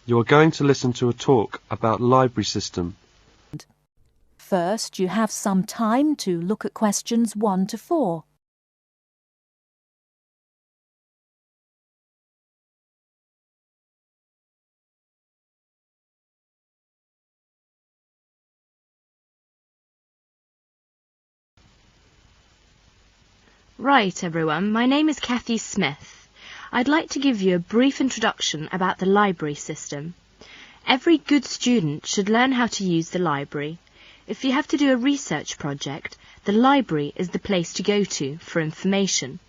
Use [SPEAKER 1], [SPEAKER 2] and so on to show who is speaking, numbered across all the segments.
[SPEAKER 1] You are going to listen to a talk about library system.
[SPEAKER 2] First, you have some time to look at questions 1 to 4.
[SPEAKER 3] Right, everyone, my name is Kathy Smith. I'd like to give you a brief introduction about the library system. Every good student should learn how to use the library. If you have to do a research project, the library is the place to go to for information.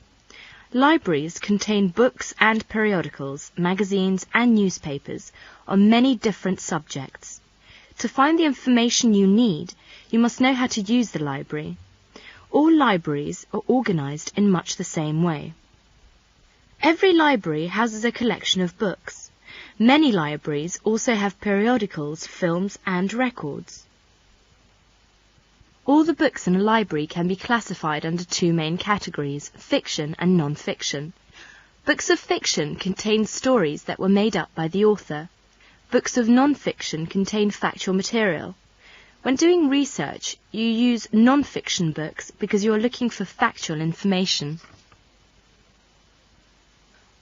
[SPEAKER 3] Libraries contain books and periodicals, magazines and newspapers on many different subjects. To find the information you need, you must know how to use the library. All libraries are organised in much the same way. Every library houses a collection of books. Many libraries also have periodicals, films and records. All the books in a library can be classified under 2 main categories, fiction and non-fiction. Books of fiction contain stories that were made up by the author. Books of non-fiction contain factual material. When doing research, you use non-fiction books because you are looking for factual information.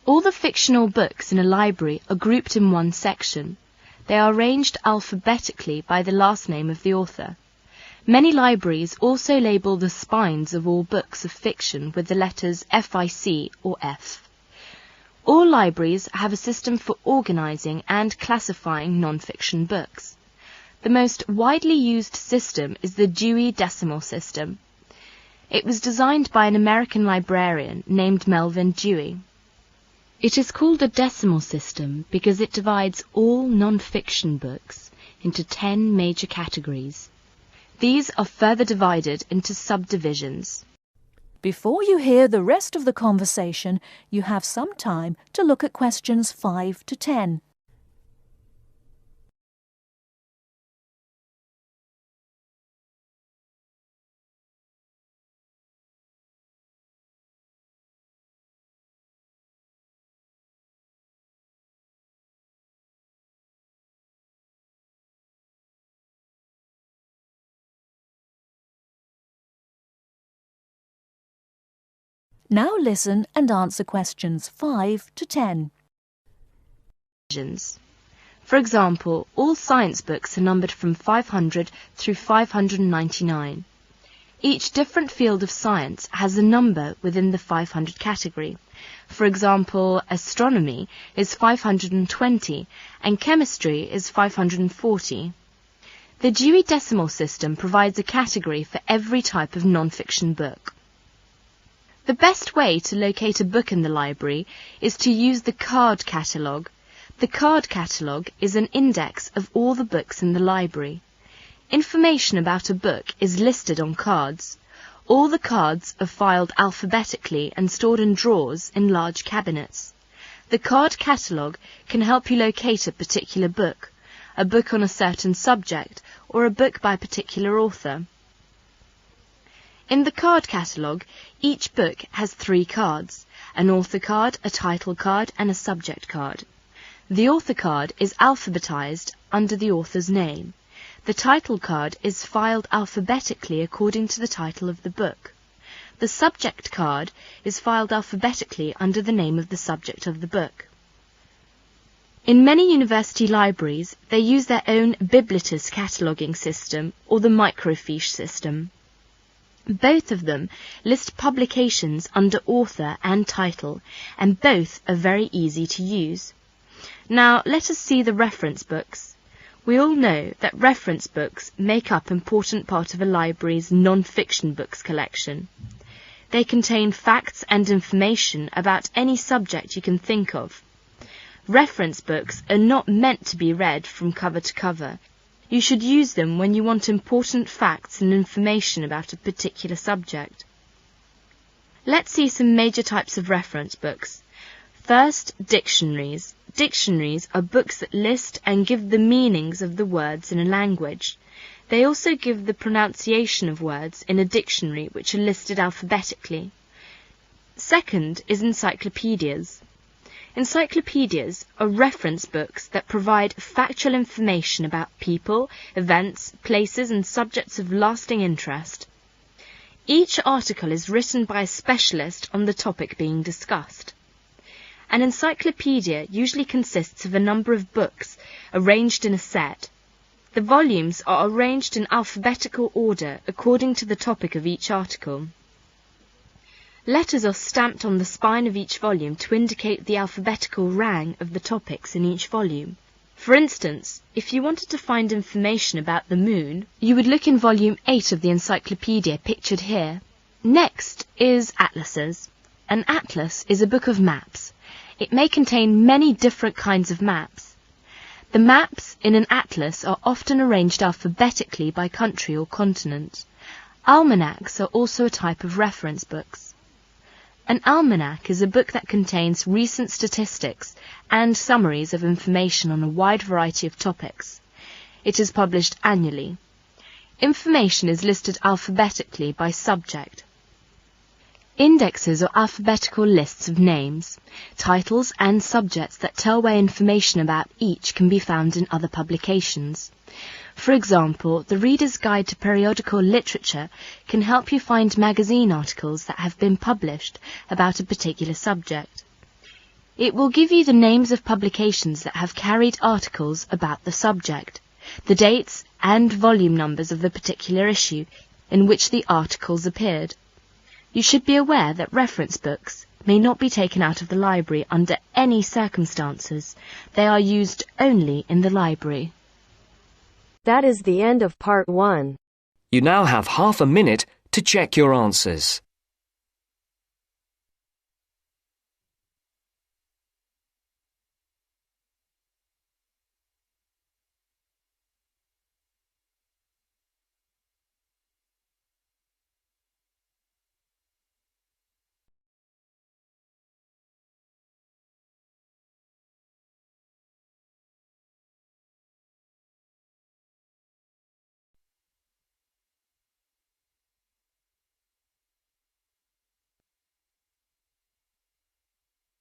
[SPEAKER 3] All the fictional books in a library are grouped in one section. They are arranged alphabetically by the last name of the author. Many libraries also label the spines of all books of fiction with the letters FIC or F. All libraries have a system for organising and classifying non-fiction books. The most widely used system is the Dewey Decimal System. It was designed by an American librarian named Melvin Dewey. It is called a decimal system because it divides all non-fiction books into 10 major categories. These are further divided into subdivisions.
[SPEAKER 2] Before you hear the rest of the conversation, you have some time to look at questions 5 to 10. Now listen and answer questions 5 to 10.
[SPEAKER 3] For example, all science books are numbered from 500 through 599. Each different field of science has a number within the 500 category. For example, astronomy is 520 and chemistry is 540. The Dewey Decimal System provides a category for every type of non-fiction book. The best way to locate a book in the library is to use the card catalogue. The card catalogue is an index of all the books in the library. Information about a book is listed on cards. All the cards are filed alphabetically and stored in drawers in large cabinets. The card catalogue can help you locate a particular book, a book on a certain subject, or a book by a particular author. In the card catalogue, each book has 3 cards, an author card, a title card, and a subject card. The author card is alphabetized under the author's name. The title card is filed alphabetically according to the title of the book. The subject card is filed alphabetically under the name of the subject of the book. In many university libraries, they use their own Biblitus cataloguing system or the microfiche system. Both of them list publications under author and title, and both are very easy to use. Now let us see the reference books. We all know that reference books make up an important part of a library's non-fiction books collection. They contain facts and information about any subject you can think of. Reference books are not meant to be read from cover to cover. You should use them when you want important facts and information about a particular subject. Let's see some major types of reference books. First, dictionaries. Dictionaries are books that list and give the meanings of the words in a language. They also give the pronunciation of words in a dictionary which are listed alphabetically. Second is encyclopedias. Encyclopedias are reference books that provide factual information about people, events, places, and subjects of lasting interest. Each article is written by a specialist on the topic being discussed. An encyclopedia usually consists of a number of books arranged in a set. The volumes are arranged in alphabetical order according to the topic of each article. Letters are stamped on the spine of each volume to indicate the alphabetical rang of the topics in each volume. For instance, if you wanted to find information about the moon, you would look in volume 8 of the encyclopedia pictured here. Next is atlases. An atlas is a book of maps. It may contain many different kinds of maps. The maps in an atlas are often arranged alphabetically by country or continent. Almanacs are also a type of reference books. An almanac is a book that contains recent statistics and summaries of information on a wide variety of topics. It is published annually. Information is listed alphabetically by subject. Indexes are alphabetical lists of names, titles and subjects that tell where information about each can be found in other publications. For example, the Reader's Guide to Periodical Literature can help you find magazine articles that have been published about a particular subject. It will give you the names of publications that have carried articles about the subject, the dates and volume numbers of the particular issue in which the articles appeared. You should be aware that reference books may not be taken out of the library under any circumstances. They are used only in the library.
[SPEAKER 4] That is the end of part 1.
[SPEAKER 5] You now have half a minute to check your answers.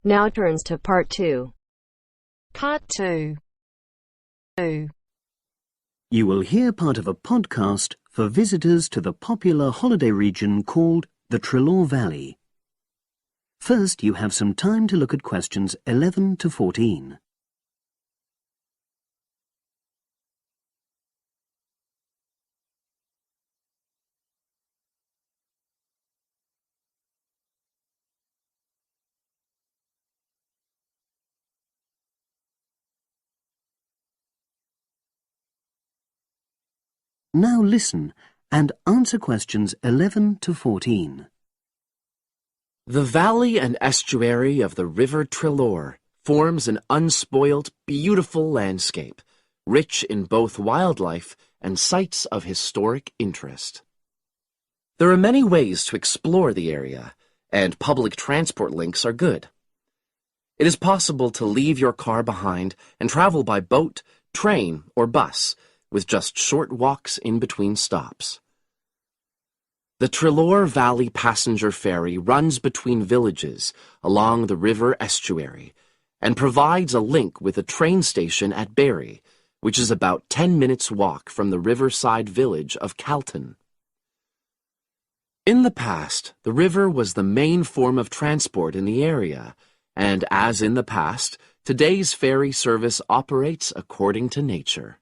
[SPEAKER 4] Now turns to part 2.
[SPEAKER 6] Part 2.
[SPEAKER 7] You will hear part of a podcast for visitors to the popular holiday region called the Trelaw Valley. First, you have some time to look at questions 11 to 14. Now listen and answer questions 11 to 14.
[SPEAKER 8] The valley and estuary of the River Trelaw forms an unspoilt, beautiful landscape, rich in both wildlife and sites of historic interest. There are many ways to explore the area, and public transport links are good. It is possible to leave your car behind and travel by boat, train, or bus, with just short walks in between stops. The Trelaw Valley Passenger Ferry runs between villages along the river estuary and provides a link with a train station at Barry, which is about 10 minutes' walk from the riverside village of Calton. In the past, the river was the main form of transport in the area, and as in the past, today's ferry service operates according to nature.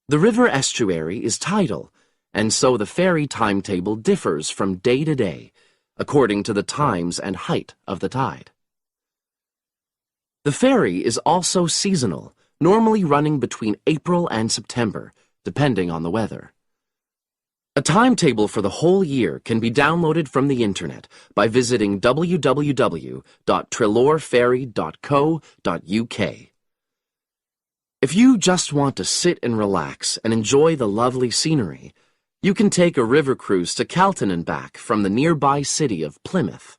[SPEAKER 8] The river estuary is tidal, and so the ferry timetable differs from day to day, according to the times and height of the tide. The ferry is also seasonal, normally running between April and September, depending on the weather. A timetable for the whole year can be downloaded from the internet by visiting www.trelawferry.co.uk. If you just want to sit and relax and enjoy the lovely scenery, you can take a river cruise to Calton and back from the nearby city of Plymouth.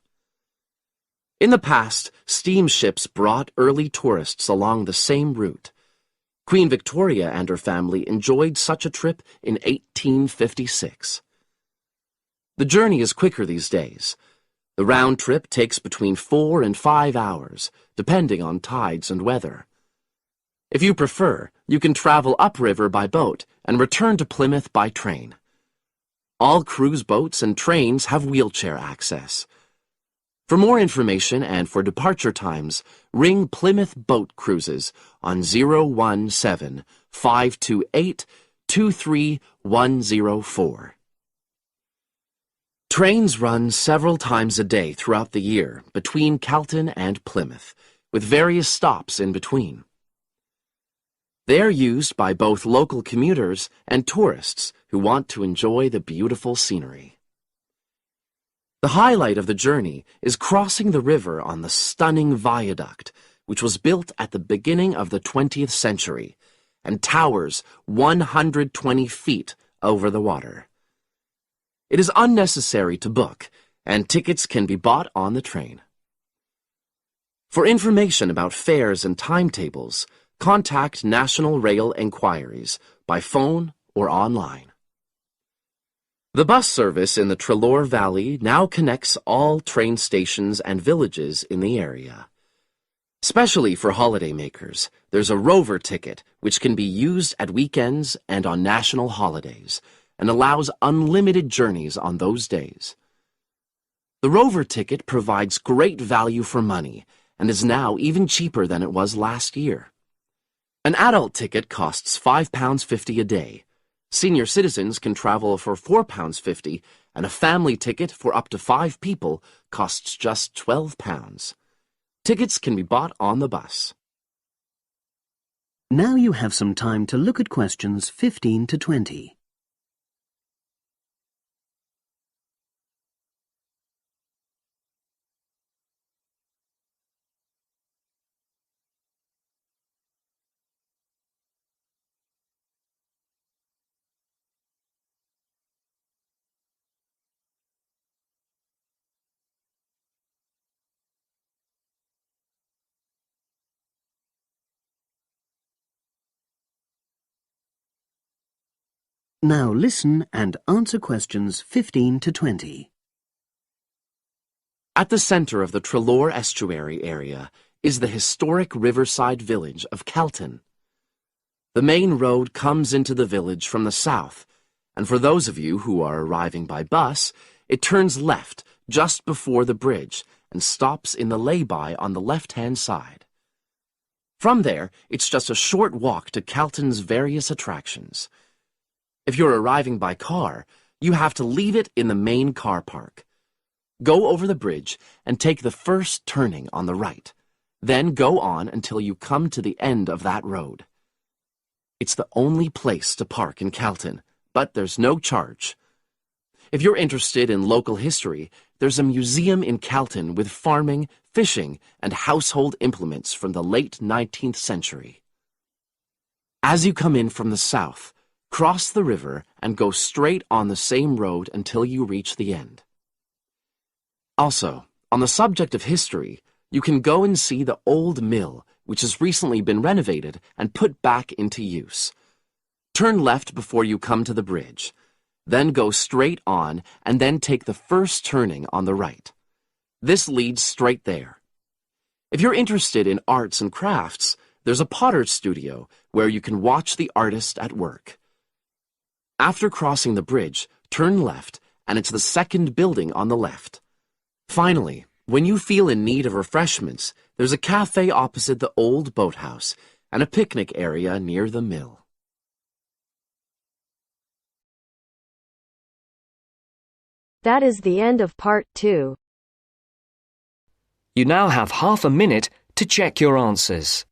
[SPEAKER 8] In the past, steamships brought early tourists along the same route. Queen Victoria and her family enjoyed such a trip in 1856. The journey is quicker these days. The round trip takes between 4 and 5 hours, depending on tides and weather. If you prefer, you can travel upriver by boat and return to Plymouth by train. All cruise boats and trains have wheelchair access. For more information and for departure times, ring Plymouth Boat Cruises on 017-528-23104. Trains run several times a day throughout the year between Calton and Plymouth, with various stops in between. They are used by both local commuters and tourists who want to enjoy the beautiful scenery. The highlight of the journey is crossing the river on the stunning viaduct, which was built at the beginning of the 20th century and towers 120 feet over the water. It is unnecessary to book, and tickets can be bought on the train. For information about fares and timetables, contact National Rail Enquiries by phone or online. The bus service in the Trelore Valley now connects all train stations and villages in the area. Especially for holidaymakers, there's a Rover ticket which can be used at weekends and on national holidays and allows unlimited journeys on those days. The Rover ticket provides great value for money and is now even cheaper than it was last year. An adult ticket costs £5.50 a day. Senior citizens can travel for £4.50, and a family ticket for up to 5 people costs just £12. Tickets can be bought on the bus.
[SPEAKER 7] Now you have some time to look at questions 15 to 20. Now listen and answer questions 15 to 20.
[SPEAKER 8] At the center of the Trelore Estuary area is the historic riverside village of Calton. The main road comes into the village from the south, and for those of you who are arriving by bus, it turns left just before the bridge and stops in the lay-by on the left-hand side. From there, it's just a short walk to Calton's various attractions. If you're arriving by car, you have to leave it in the main car park. Go over the bridge and take the first turning on the right. Then go on until you come to the end of that road. It's the only place to park in Calton, but there's no charge. If you're interested in local history, there's a museum in Calton with farming, fishing, and household implements from the late 19th century. As you come in from the south, cross the river and go straight on the same road until you reach the end. Also, on the subject of history, you can go and see the old mill, which has recently been renovated and put back into use. Turn left before you come to the bridge. Then go straight on and then take the first turning on the right. This leads straight there. If you're interested in arts and crafts, there's a potter's studio where you can watch the artist at work. After crossing the bridge, turn left, and it's the second building on the left. Finally, when you feel in need of refreshments, there's a cafe opposite the old boathouse and a picnic area near the mill.
[SPEAKER 4] That is the end of part 2.
[SPEAKER 5] You now have half a minute to check your answers.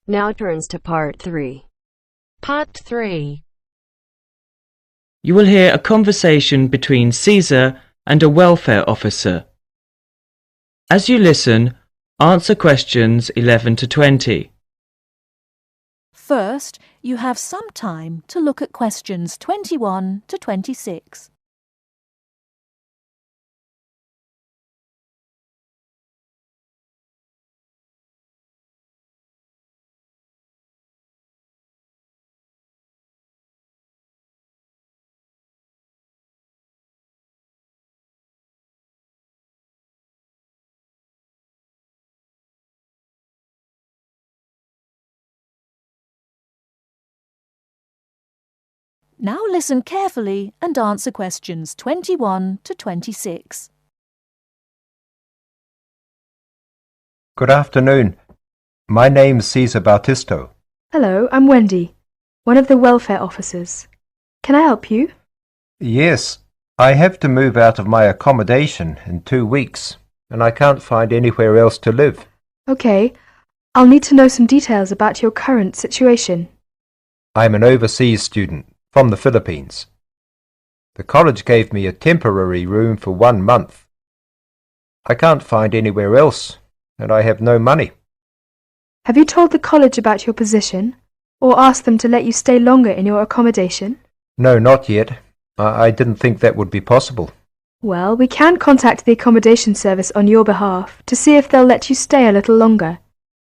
[SPEAKER 4] Now turns to part 3.
[SPEAKER 6] Part 3.
[SPEAKER 9] You will hear a conversation between Caesar and a welfare officer. As you listen, answer questions 11 to 20.
[SPEAKER 2] First, you have some time to look at questions 21 to 26. Now listen carefully and answer questions 21 to 26.
[SPEAKER 10] Good afternoon. My name's Cesar Bautisto.
[SPEAKER 11] Hello, I'm Wendy, one of the welfare officers. Can I help you?
[SPEAKER 10] Yes, I have to move out of my accommodation in 2 weeks, and I can't find anywhere else to live.
[SPEAKER 11] Okay, I'll need to know some details about your current situation.
[SPEAKER 10] I'm an overseas student from the Philippines. The college gave me a temporary room for 1 month. I can't find anywhere else, and I have no money.
[SPEAKER 11] Have you told the college about your position, or asked them to let you stay longer in your accommodation?
[SPEAKER 10] No, not yet. I didn't think that would be possible.
[SPEAKER 11] Well, we can contact the accommodation service on your behalf to see if they'll let you stay a little longer,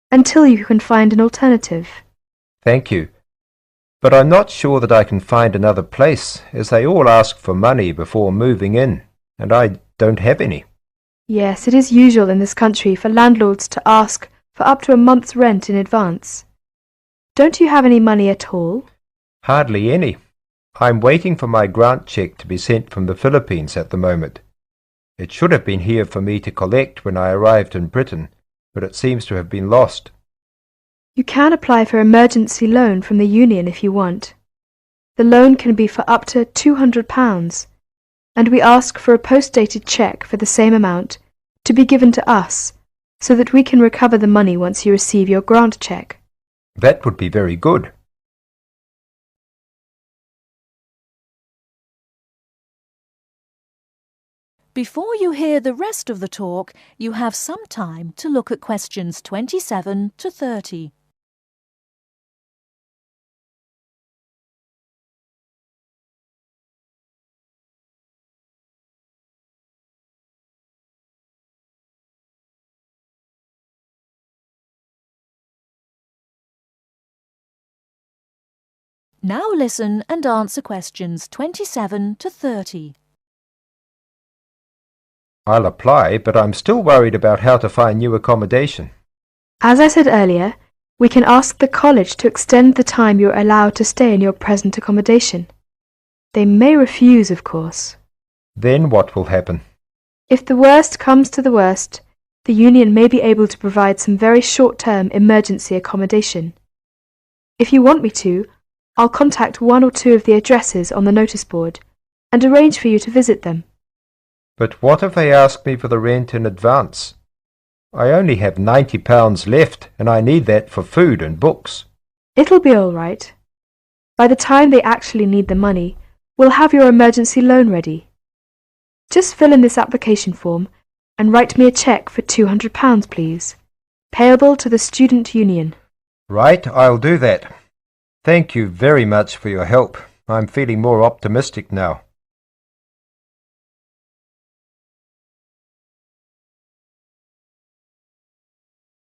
[SPEAKER 11] until you can find an alternative.
[SPEAKER 10] Thank you. But I'm not sure that I can find another place, as they all ask for money before moving in, and I don't have any.
[SPEAKER 11] Yes, it is usual in this country for landlords to ask for up to a month's rent in advance. Don't you have any money at all?
[SPEAKER 10] Hardly any. I'm waiting for my grant cheque to be sent from the Philippines at the moment. It should have been here for me to collect when I arrived in Britain, but it seems to have been lost.
[SPEAKER 11] You can apply for emergency loan from the union if you want. The loan can be for up to £200, and we ask for a post-dated cheque for the same amount to be given to us, so that we can recover the money once you receive your grant cheque.
[SPEAKER 10] That would be very good.
[SPEAKER 2] Before you hear the rest of the talk, you have some time to look at questions 27 to 30. Now listen and answer questions 27 to 30.
[SPEAKER 10] I'll apply, but I'm still worried about how to find new accommodation.
[SPEAKER 11] As I said earlier, we can ask the college to extend the time you're allowed to stay in your present accommodation. They may refuse, of course.
[SPEAKER 10] Then what will happen?
[SPEAKER 11] If the worst comes to the worst, the union may be able to provide some very short-term emergency accommodation. If you want me to, I'll contact 1 or 2 of the addresses on the notice board and arrange for you to visit them.
[SPEAKER 10] But what if they ask me for the rent in advance? I only have £90 left, and I need that for food and books.
[SPEAKER 11] It'll be all right. By the time they actually need the money, we'll have your emergency loan ready. Just fill in this application form and write me a cheque for £200, please, payable to the student union.
[SPEAKER 10] Right, I'll do that. Thank you very much for your help. I'm feeling more optimistic now.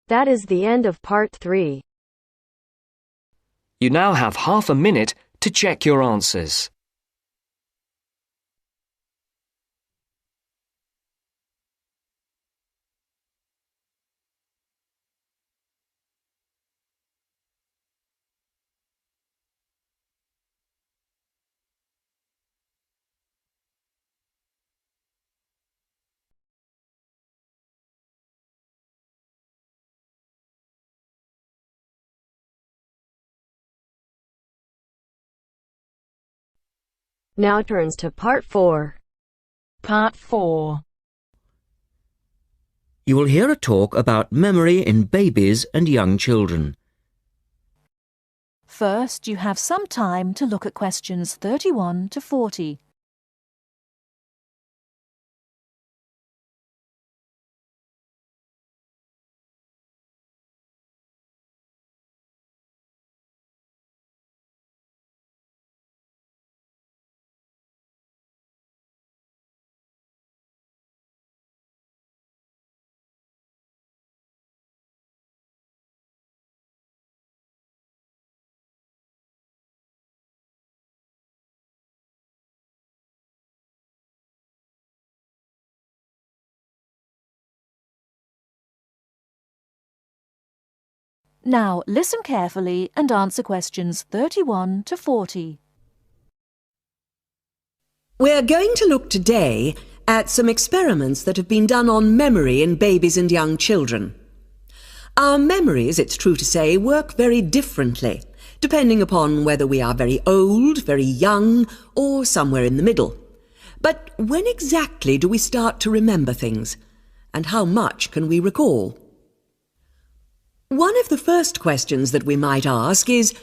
[SPEAKER 4] That is the end of part 3.
[SPEAKER 5] You now have half a minute to check your answers.
[SPEAKER 4] Now turns to part 4.
[SPEAKER 6] Part 4.
[SPEAKER 12] You will hear a talk about memory in babies and young children.
[SPEAKER 2] First, you have some time to look at questions 31 to 40. Now listen carefully and answer questions 31 to 40.
[SPEAKER 13] We're going to look today at some experiments that have been done on memory in babies and young children. Our memories, it's true to say, work very differently, depending upon whether we are very old, very young, or somewhere in the middle. But when exactly do we start to remember things? And how much can we recall? One of the first questions that we might ask is,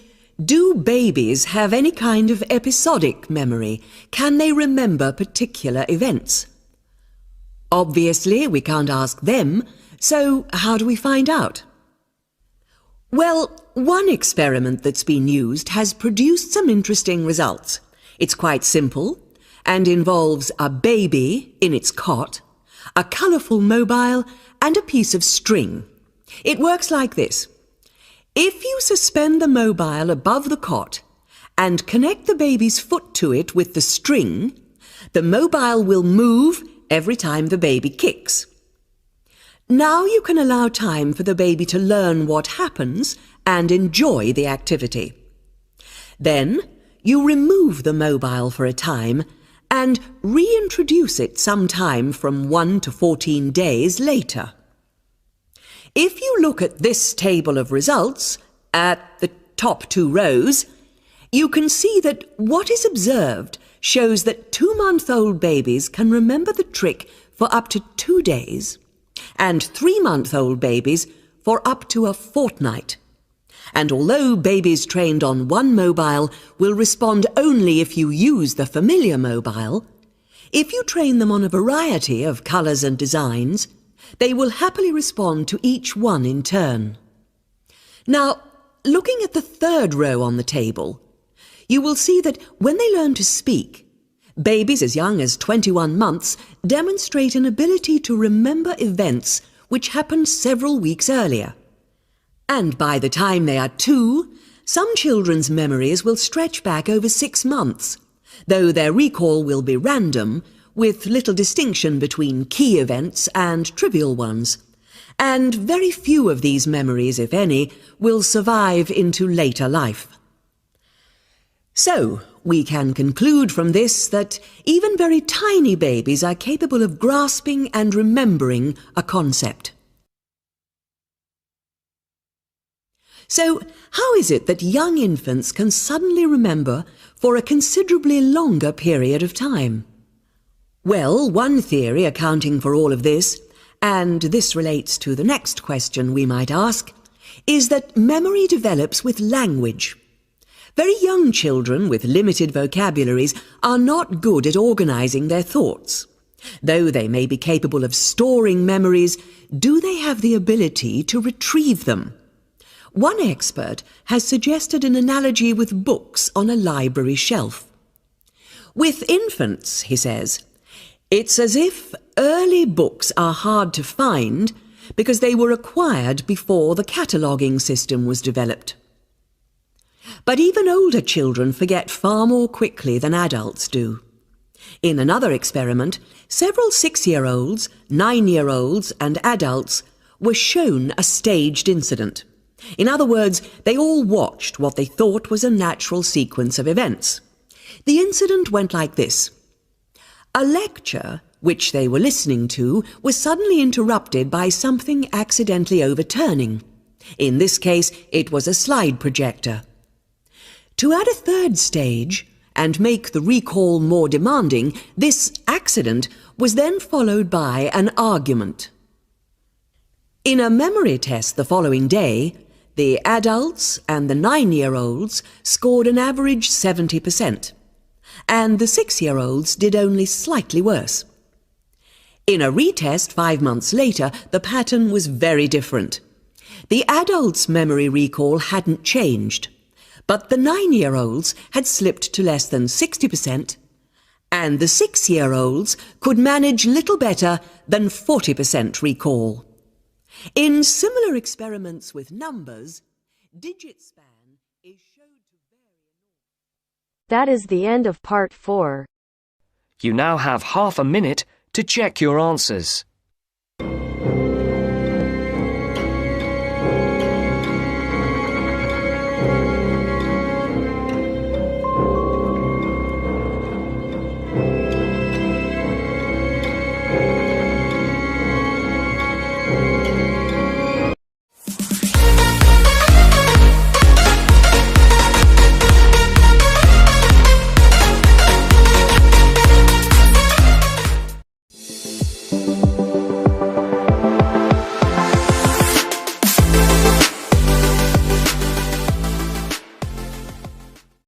[SPEAKER 13] do babies have any kind of episodic memory? Can they remember particular events? Obviously, we can't ask them, so how do we find out? Well, one experiment that's been used has produced some interesting results. It's quite simple and involves a baby in its cot, a colourful mobile, and a piece of string. It works like this. If you suspend the mobile above the cot and connect the baby's foot to it with the string, the mobile will move every time the baby kicks. Now you can allow time for the baby to learn what happens and enjoy the activity. Then you remove the mobile for a time and reintroduce it sometime from 1 to 14 days later. If you look at this table of results, at the top 2 rows, you can see that what is observed shows that 2-month-old babies can remember the trick for up to 2 days, and 3-month-old babies for up to a fortnight. And although babies trained on one mobile will respond only if you use the familiar mobile, if you train them on a variety of colours and designs, they will happily respond to each one in turn. Now, looking at the 3rd row on the table, you will see that when they learn to speak, babies as young as 21 months demonstrate an ability to remember events which happened several weeks earlier. And by the time they are 2, some children's memories will stretch back over 6 months, though their recall will be random, with little distinction between key events and trivial ones. And very few of these memories, if any, will survive into later life. So, we can conclude from this that even very tiny babies are capable of grasping and remembering a concept. So, how is it that young infants can suddenly remember for a considerably longer period of time? Well, one theory accounting for all of this, and this relates to the next question we might ask, is that memory develops with language. Very young children with limited vocabularies are not good at organising their thoughts. Though they may be capable of storing memories, do they have the ability to retrieve them? One expert has suggested an analogy with books on a library shelf. With infants, he says, it's as if early books are hard to find because they were acquired before the cataloguing system was developed. But even older children forget far more quickly than adults do. In another experiment, several 6-year-olds, 9-year-olds, and adults were shown a staged incident. In other words, they all watched what they thought was a natural sequence of events. The incident went like this. A lecture, which they were listening to, was suddenly interrupted by something accidentally overturning. In this case, it was a slide projector. To add a 3rd stage, and make the recall more demanding, this accident was then followed by an argument. In a memory test the following day, the adults and the 9-year-olds scored an average 70%. And the 6-year-olds did only slightly worse. In a retest 5 months later, the pattern was very different. The adults' memory recall hadn't changed, but the 9-year-olds had slipped to less than 60%, and the 6-year-olds could manage little better than 40% recall. In similar experiments with numbers, digit span is shown to vary.
[SPEAKER 4] That is the end of part 4.
[SPEAKER 5] You now have half a minute to check your answers.